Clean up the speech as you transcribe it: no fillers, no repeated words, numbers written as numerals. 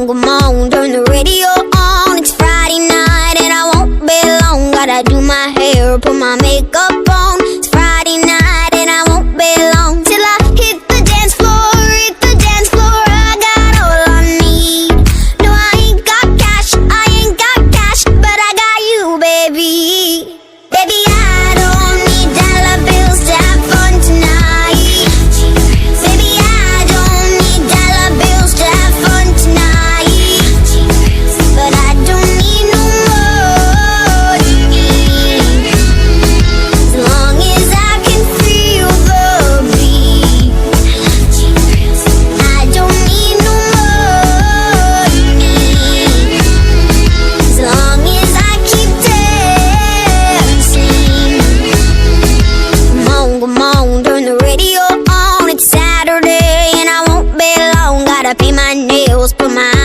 come on, turn the radio on. It's Friday night and I won't be long. Gotta do my hair, put my makeup on. It's Friday night and I won't be long till I hit the dance floor, hit the dance floor. I got all I need. No, I ain't got cash, but I got you, baby. Baby, I don't need dollar bills to have fun tonight. Baby, I don't need dollar bills to have fun tonight. But I don't need no more. As long as I can feel the beat. I don't need no more. As long as I keep dancing. Come on, turn the radio on. It's Saturday and I won't be long. Gotta paint my nails, put my